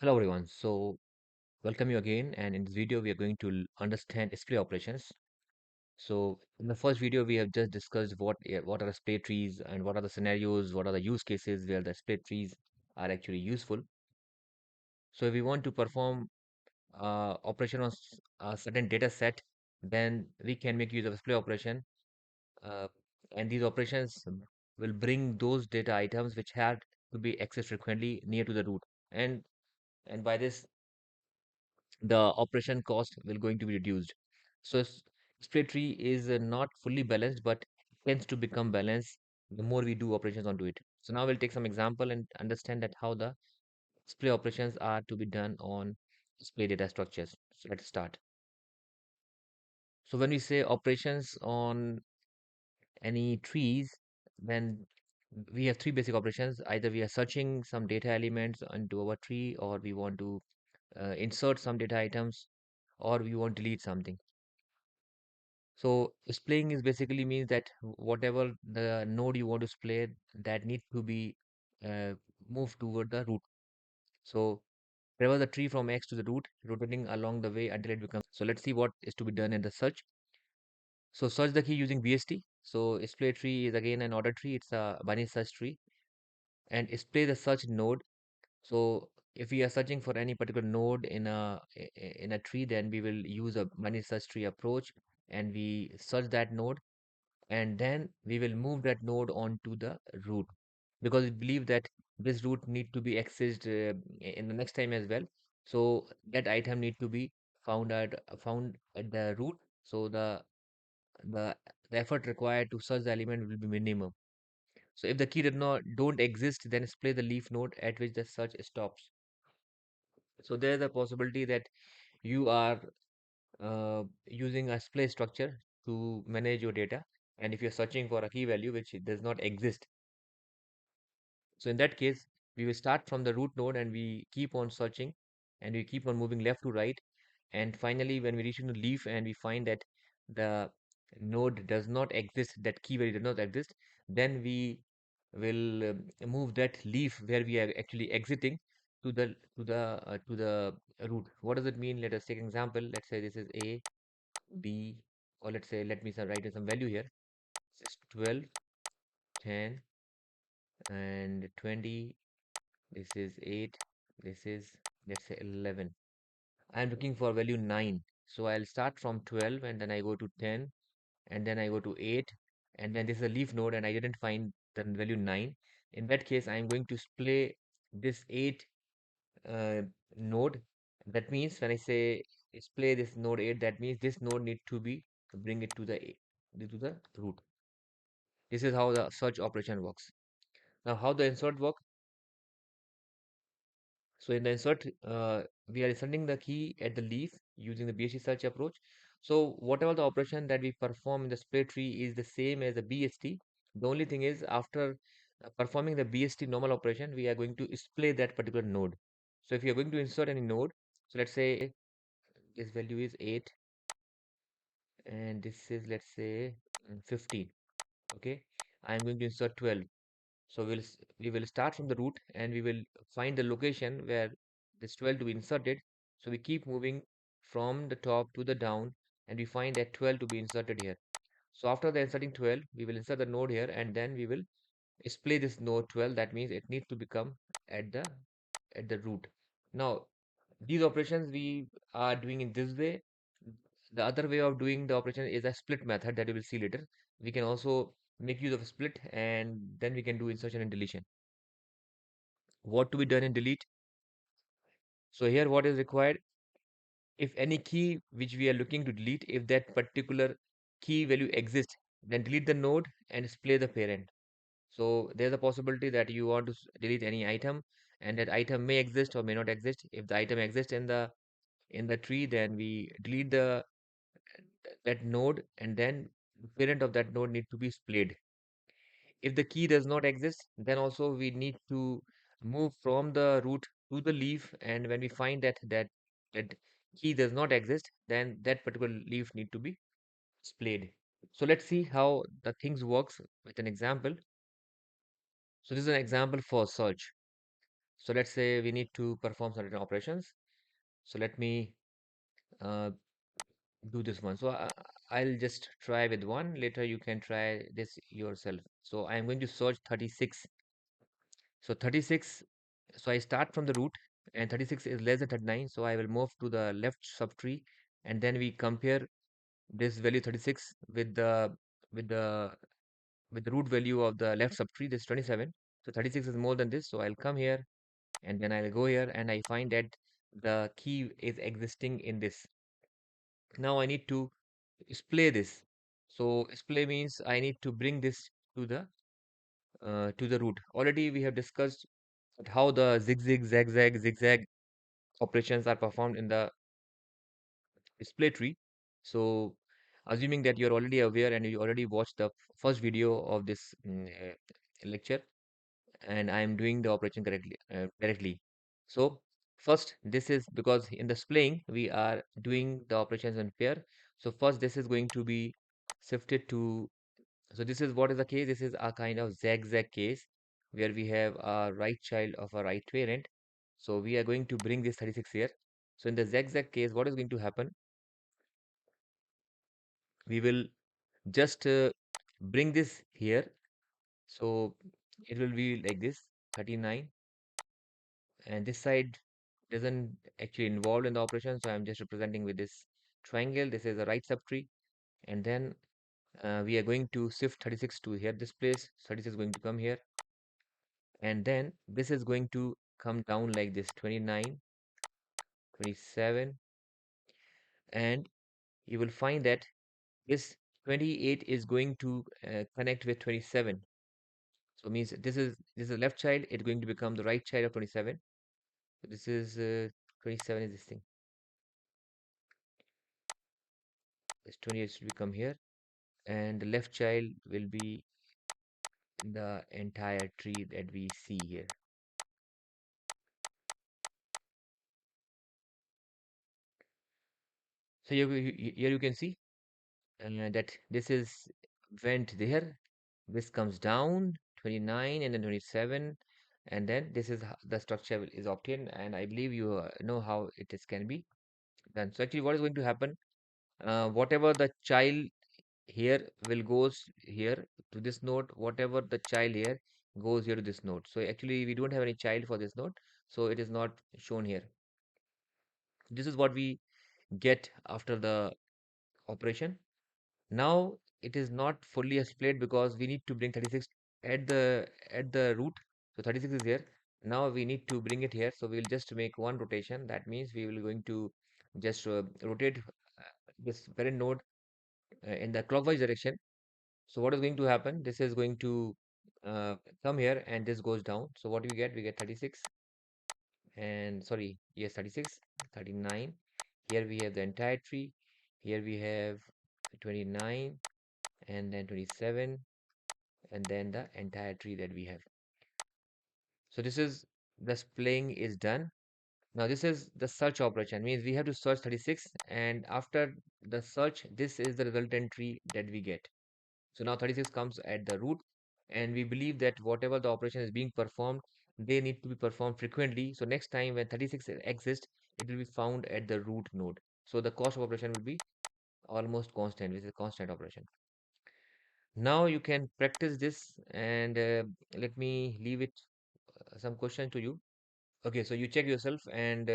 Hello everyone. Welcome you again, and in this video we are going to understand display operations. So in the first video we have just discussed what are the display trees and what are the scenarios, what are the use cases where the display trees are actually useful. So if we want to perform operation on a certain data set, then we can make use of display operation, uh, and these operations will bring those data items which had to be accessed frequently near to the root, and by this the operation cost will going to be reduced. So split tree is not fully balanced, but tends to become balanced the more we do operations onto it. So now we'll take some example and understand that how the display operations are to be done on display data structures. So let's start. So when we say operations on any trees, then we have three basic operations. Either we are searching some data elements onto our tree, or we want to insert some data items, or we want to delete something. So splaying is basically means that whatever the node you want to splay, that need to be uh, moved toward the root. So traverse the tree from X to the root, rotating along the way until it becomes. So let's see what is to be done in the search. So search the key using BST. So splay tree is again an order tree. It's a binary search tree, and splay the search node. So if we are searching for any particular node in a tree, then we will use a binary search tree approach, and we search that node, and then we will move that node onto the root, because we believe that this root need to be accessed in the next time as well. So that item need to be found at the root. So the the effort required to search the element will be minimum. So if the key did not don't exist, then display the leaf node at which the search stops. So there is a possibility that you are using a splay structure to manage your data, and if you're searching for a key value which does not exist, so in that case, we will start from the root node and we keep on searching, and we keep on moving left to right. And finally, when we reach into leaf and we find that the node does not exist, that key value does not exist, then we will move that leaf where we are actually exiting to the root. What does it mean? Let us take an example. Let's say this is A, B, or let's say let me write some value here. This is 12, 10, and 20. This is 8. This is, let's say, 11. I'm looking for value 9. So I'll start from 12, and then I go to 10, and then I go to 8, and then this is a leaf node and I didn't find the value 9. In that case, I'm going to splay this 8 uh, node. That means when I say splay this node 8, that means this node need to be bring it to the root. This is how the search operation works. Now, how the insert work? So in the insert, we are inserting the key at the leaf using the BST search approach. So whatever the operation that we perform in the spray tree is the same as the BST. The only thing is after performing the BST normal operation, we are going to display that particular node. So if you are going to insert any node, so let's say this value is 8, and this is, let's say, 15. Okay, I am going to insert 12. So we will start from the root and we will find the location where this 12 to be inserted. So we keep moving from the top to the down, and we find that 12 to be inserted here. So after the inserting 12, we will insert the node here, and then we will display this node 12. That means it needs to become at the root. Now these operations we are doing in this way. The other way of doing the operation is a split method that you will see later. We can also make use of a split, and then we can do insertion and deletion. What to be done in delete? So here what is required, if any key which we are looking to delete, if that particular key value exists, then delete the node and display the parent. So there's a possibility that you want to delete any item, and that item may exist or may not exist. If the item exists in the tree, then we delete the that node, and then the parent of that node need to be splayed. If the key does not exist, then also we need to move from the root to the leaf, and when we find that key does not exist, then that particular leaf need to be splayed. So let's see how the things works with an example. So this is an example for search. So let's say we need to perform certain operations. So let me uh, do this one. So I'll just try with one. Later you can try this yourself. So I'm going to search 36. So 36. So I start from the root, and 36 is less than 39. So I will move to the left subtree, and then we compare this value 36 with the with the root value of the left subtree. This 27. So 36 is more than this. So I'll come here, and then I'll go here, and I find that the key is existing in this. Now I need to splay this. So splay means I need to bring this to the root. Already we have discussed how the zigzag, zigzag, zigzag operations are performed in the display tree. So assuming that you're already aware and you already watched the first video of this lecture, and I am doing the operation correctly directly. So first, this is because in the splaying we are doing the operations in pair. So first, this is going to be shifted to. So this is what is the case. This is a kind of zigzag case where we have a right child of a right parent. So we are going to bring this 36 here. So in the zigzag case, what is going to happen? We will just bring this here. So it will be like this 39, and this side doesn't actually involved in the operation, so I'm just representing with this triangle. This is a right subtree, and then we are going to shift 36 to here, this place. 36 is going to come here, and then this is going to come down like this 29, 27, and you will find that this 28 is going to connect with 27. So means this is left child, it's going to become the right child of 27. So this is 27 is this thing. This 28 should become here, and the left child will be the entire tree that we see here. So here you can see that this is went there. This comes down 29 and then 27, and then this is the structure is obtained. And I believe you know how it is can be done. So actually, what is going to happen? Whatever the child here will goes here to this node. Whatever the child here goes here to this node. So actually, we don't have any child for this node, so it is not shown here. This is what we get after the operation. Now it is not fully split because we need to bring 36 at the root. So 36 is here. Now we need to bring it here. So we'll just make one rotation. That means we will going to just rotate this parent node in the clockwise direction. So what is going to happen? This is going to come here, and this goes down. So what do we get? We get 36, and sorry, yes, 36, 39. Here we have the entire tree. Here we have 29, and then 27, and then the entire tree that we have. So this is the splaying is done. Now this is the search operation, means we have to search 36, and after the search, this is the resultant tree that we get. So now 36 comes at the root, and we believe that whatever the operation is being performed, they need to be performed frequently. So next time when 36 exists, it will be found at the root node. So the cost of operation will be almost constant, which is a constant operation. Now you can practice this, and let me leave it some question to you. Okay, so you check yourself, and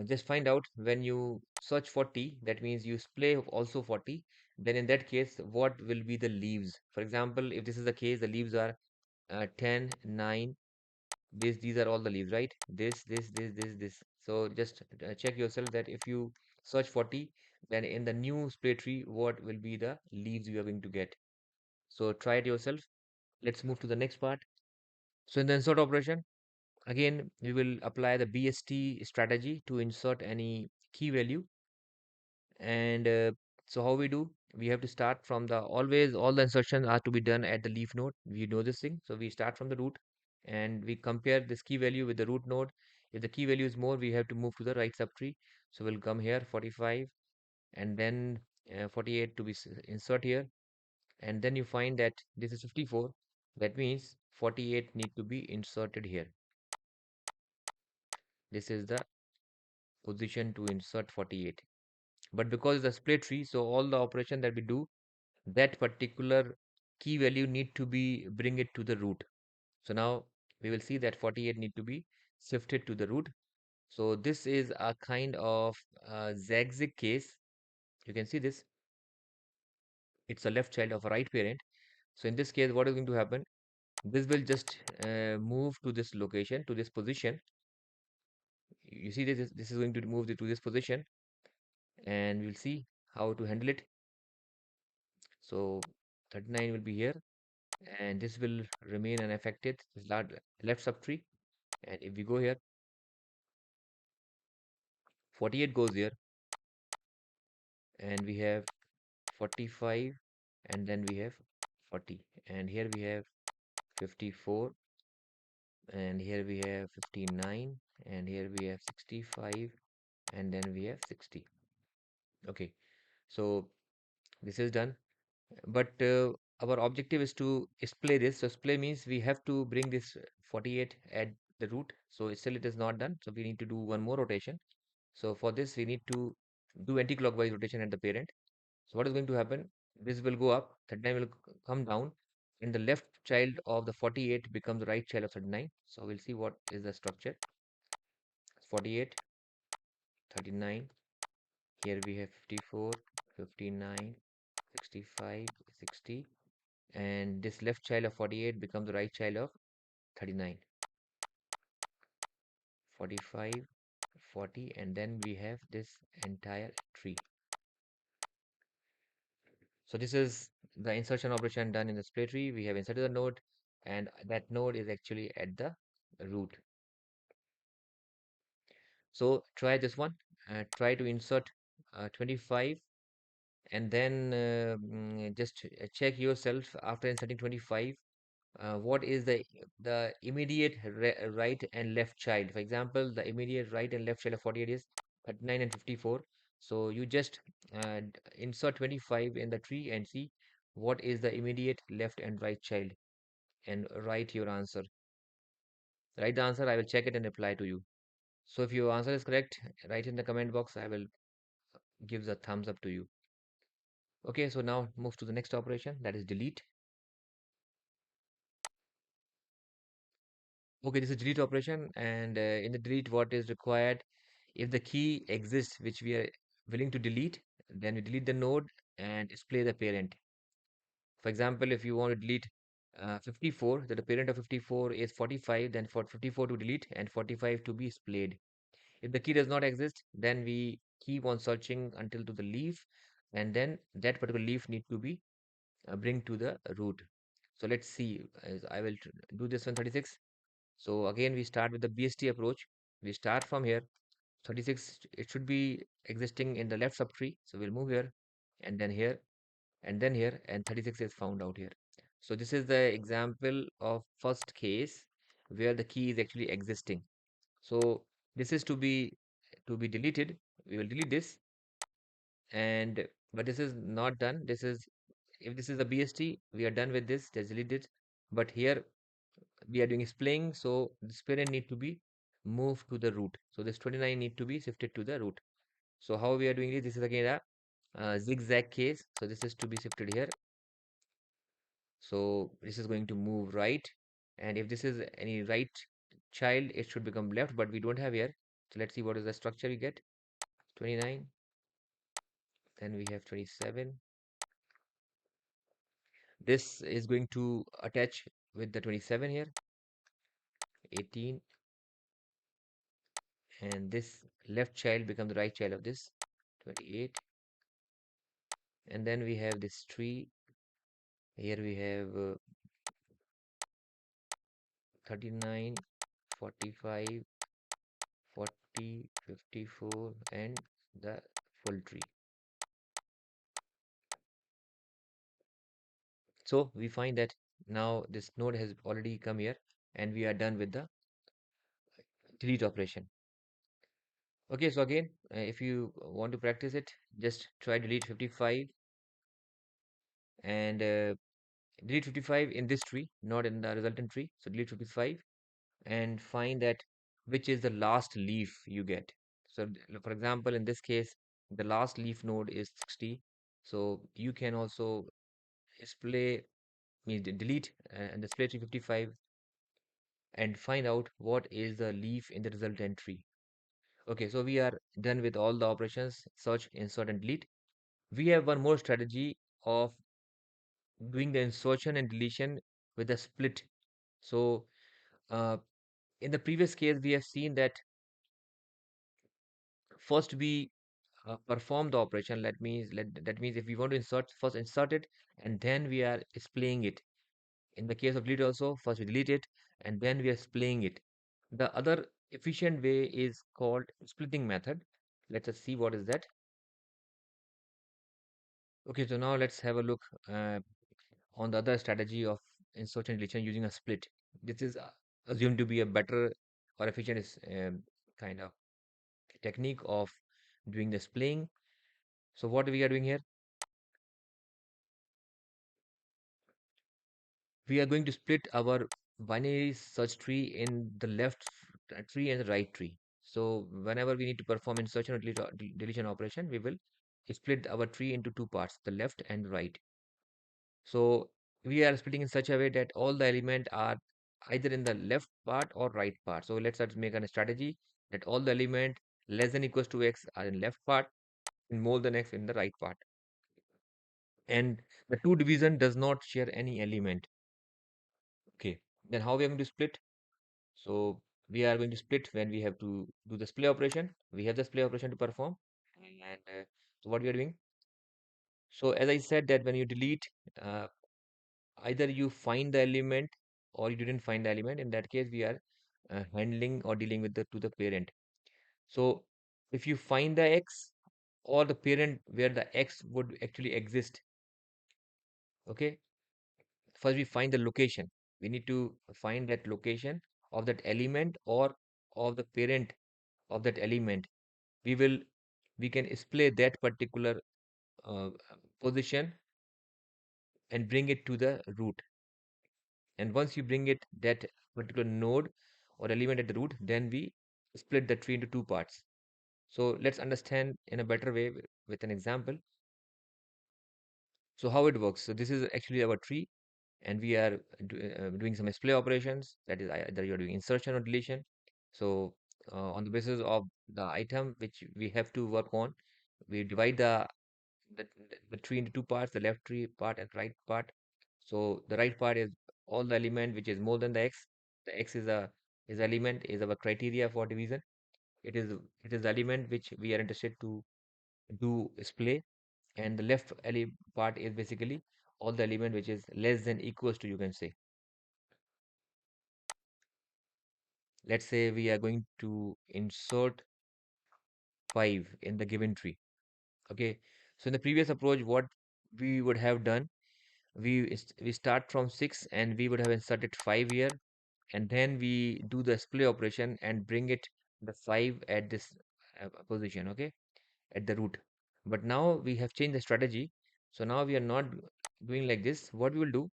just find out when you search 40, that means you splay also 40. Then in that case, what will be the leaves? For example, if this is the case, the leaves are 10, 9. These are all the leaves, right? This. So just check yourself that if you search 40, then in the new splay tree, what will be the leaves you are going to get? So try it yourself. Let's move to the next part. So in the insert operation, again, we will apply the BST strategy to insert any key value. And so how we do? We have to start from the always all the insertions are to be done at the leaf node. We know this thing. So we start from the root, and we compare this key value with the root node. If the key value is more, we have to move to the right subtree. So we'll come here 45, and then 48 to be insert here. And then you find that this is 54. That means 48 need to be inserted here. This is the position to insert 48. But because it's a split tree, so all the operation that we do, that particular key value need to be bring it to the root. So now we will see that 48 need to be shifted to the root. So this is a kind of zigzag case. You can see this. It's a left child of a right parent. So in this case, what is going to happen? This will just move to this location, to this position. You see this is going to move to this position, and we'll see how to handle it. So 39 will be here, and this will remain unaffected, this left subtree. And if we go here, 48 goes here, and we have 45, and then we have 40, and here we have 54, and here we have 59, and here we have 65, and then we have 60. Okay, so this is done. But our objective is to display this. So display means we have to bring this 48 at the root. So still it is not done. So we need to do one more rotation. So for this we need to do anti-clockwise rotation at the parent. So what is going to happen? This will go up, 39 will come down, and the left child of the 48 becomes the right child of 39. So we'll see what is the structure. 48, 39. Here we have 54, 59, 65, 60. And this left child of 48 becomes the right child of 39, 45, 40, and then we have this entire tree. So this is the insertion operation done in the spray tree. We have inserted the node, and that node is actually at the root. So try this one. Try to insert 25, and then just check yourself after inserting 25. What is the immediate right and left child? For example, the immediate right and left child of 48 is 39 and 54. So you just insert 25 in the tree and see what is the immediate left and right child, and write your answer. Write the answer, I will check it and reply to you. So if your answer is correct, write in the comment box, I will give the thumbs up to you. Okay, so now move to the next operation, that is delete. Okay, this is delete operation, and in the delete, what is required? If the key exists which we are willing to delete, then we delete the node and display the parent. For example, if you want to delete 54, that the parent of 54 is 45, then for 54 to delete and 45 to be displayed. If the key does not exist, then we keep on searching until to the leaf, and then that particular leaf need to be bring to the root. So let's see. I will do this on 36. So again, we start with the BST approach. We start from here. 36, it should be existing in the left subtree. So we'll move here, and then here, and then here, and 36 is found out here. So this is the example of first case where the key is actually existing. So this is to be deleted. We will delete this, and but this is not done. This is, if this is the BST, we are done with this. Just delete it. But here we are doing splaying, so this parent need to be moved to the root. So this 29 need to be shifted to the root. So how we are doing this? This is again a zigzag case. So this is to be shifted here. So this is going to move right. And if this is any right child, it should become left, but we don't have here. So let's see what is the structure we get. 29. Then we have 27. This is going to attach with the 27 here. 18. And this left child becomes the right child of this. 28. And then we have this tree. Here we have 39, 45, 40, 54, and the full tree. So we find that now this node has already come here, and we are done with the delete operation. Okay, so again, if you want to practice it, just try delete 55, and delete 55 in this tree, not in the resultant tree. So delete 55 and find that which is the last leaf you get. So, for example, in this case, the last leaf node is 60. So you can also display, means delete and display 355 and find out what is the leaf in the result entry. Okay, so we are done with all the operations, search, insert, and delete. We have one more strategy of doing the insertion and deletion with a split. So, uh, in the previous case, we have seen that first we perform the operation. That means if we want to insert, first insert it, and then we are displaying it. In the case of delete also, first we delete it, and then we are displaying it. The other efficient way is called splitting method. Let us see what is that. Okay, so now let's have a look on the other strategy of insertion and deletion using a split. This is assumed to be a better or efficient kind of technique of doing the splaying. So what we are doing here, we are going to split our binary search tree in the left tree and the right tree. So whenever we need to perform insertion or deletion operation, we will split our tree into two parts, the left and the right. So we are splitting in such a way that all the elements are either in the left part or right part. So let's make a strategy that all the element less than equals to x are in left part and more than x in the right part. And the two division does not share any element. Okay. Then how we are going to split? So we are going to split when we have to do the display operation. We have the display operation to perform. And so what we are doing? So as I said that when you delete, uh, either you find the element or you didn't find the element. In that case, we are handling or dealing with the to the parent. So if you find the x or the parent where the x would actually exist, okay, first we find the location. We need to find that location of that element or of the parent of that element. We will we can display that particular uh, position and bring it to the root. And once you bring it that particular node or element at the root, then we split the tree into two parts. So let's understand in a better way with an example. So how it works. So this is actually our tree, and we are doing some display operations. That is either you're doing insertion or deletion. So on the basis of the item which we have to work on, we divide the, the tree into two parts, the left tree part and right part. So the right part is all the element which is more than the x. The x is element is our criteria for division. It is the element which we are interested to do display, and the left part is basically all the element which is less than equals to, you can say. Let's say we are going to insert 5 in the given tree. Okay, so in the previous approach, what we would have done, we start from 6 and we would have inserted 5 here, and then we do the display operation and bring it the 5 at this position, okay, at the root. But now we have changed the strategy. So now we are not doing like this. What we will do,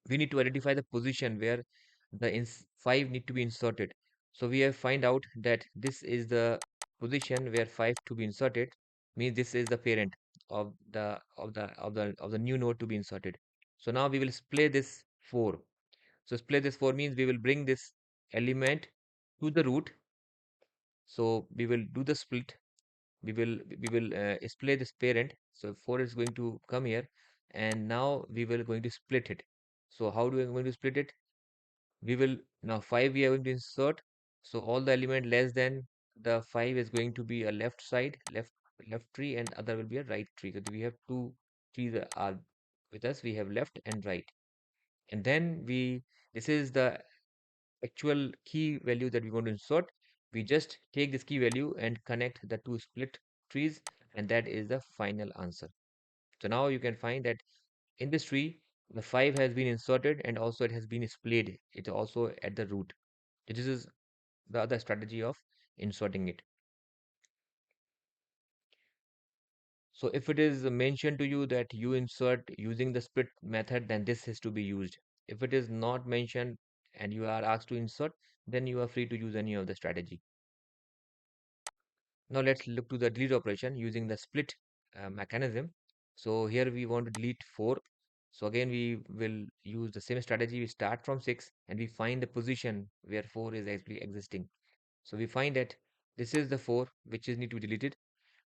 we need to identify the position where the 5 need to be inserted. So we have find out that this is the position where 5 to be inserted, means this is the parent of the new node to be inserted. So now we will display this 4. So display this 4 means we will bring this element to the root. So we will do the split. We will display this parent. So 4 is going to come here, and now we will going to split it. So how do we going to split it? We will now 5 we are going to insert. So all the element less than the 5 is going to be a left side, left tree, and other will be a right tree. So we have two trees that are with us. We have left and right, and then we this is the actual key value that we want to insert. We just take this key value and connect the two split trees, and that is the final answer. So now you can find that in this tree, the 5 has been inserted and also it has been displayed. It's also at the root. This is the other strategy of inserting it. So if it is mentioned to you that you insert using the split method, then this is to be used. If it is not mentioned and you are asked to insert, then you are free to use any of the strategy. Now let's look to the delete operation using the split mechanism. So here we want to delete 4. So again, we will use the same strategy. We start from 6 and we find the position where 4 is actually existing. So we find that this is the 4 which is need to be deleted.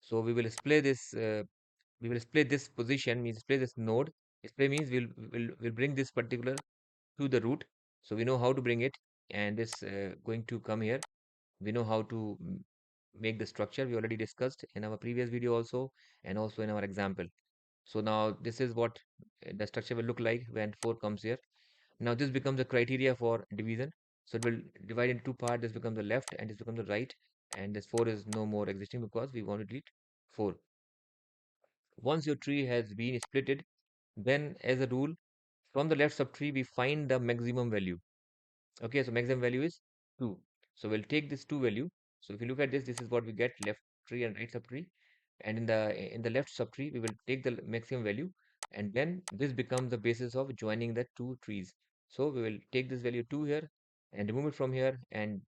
So we will split this position, means split this node. Split means we'll bring this particular to the root. So we know how to bring it, and this going to come here. We know how to make the structure. We already discussed in our previous video also, and also in our example. So now this is what the structure will look like when 4 comes here. Now this becomes a criteria for division. So it will divide into two parts. This becomes the left and this becomes the right. And this 4 is no more existing because we want to delete 4. Once your tree has been splitted, then as a rule, from the left subtree, we find the maximum value. Okay, so maximum value is 2. So we'll take this 2 value. So if you look at this, this is what we get, left tree and right subtree. And in the left subtree, we will take the maximum value, and then this becomes the basis of joining the two trees. So we will take this value 2 here and remove it from here, and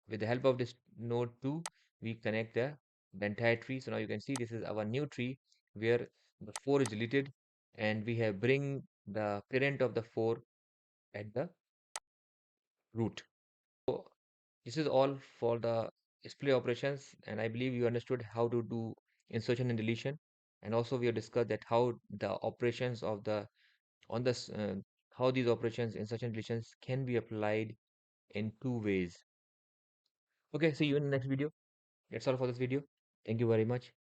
with the help of this node 2, we connect the entire tree. So now you can see this is our new tree where the 4 is deleted, and we have bring the parent of the 4 at the root. So this is all for the display operations, and I believe you understood how to do insertion and deletion. And also we have discussed that how the operations of the on this how these operations insertion and deletions can be applied in two ways. Okay, see you in the next video. That's all for this video. Thank you very much.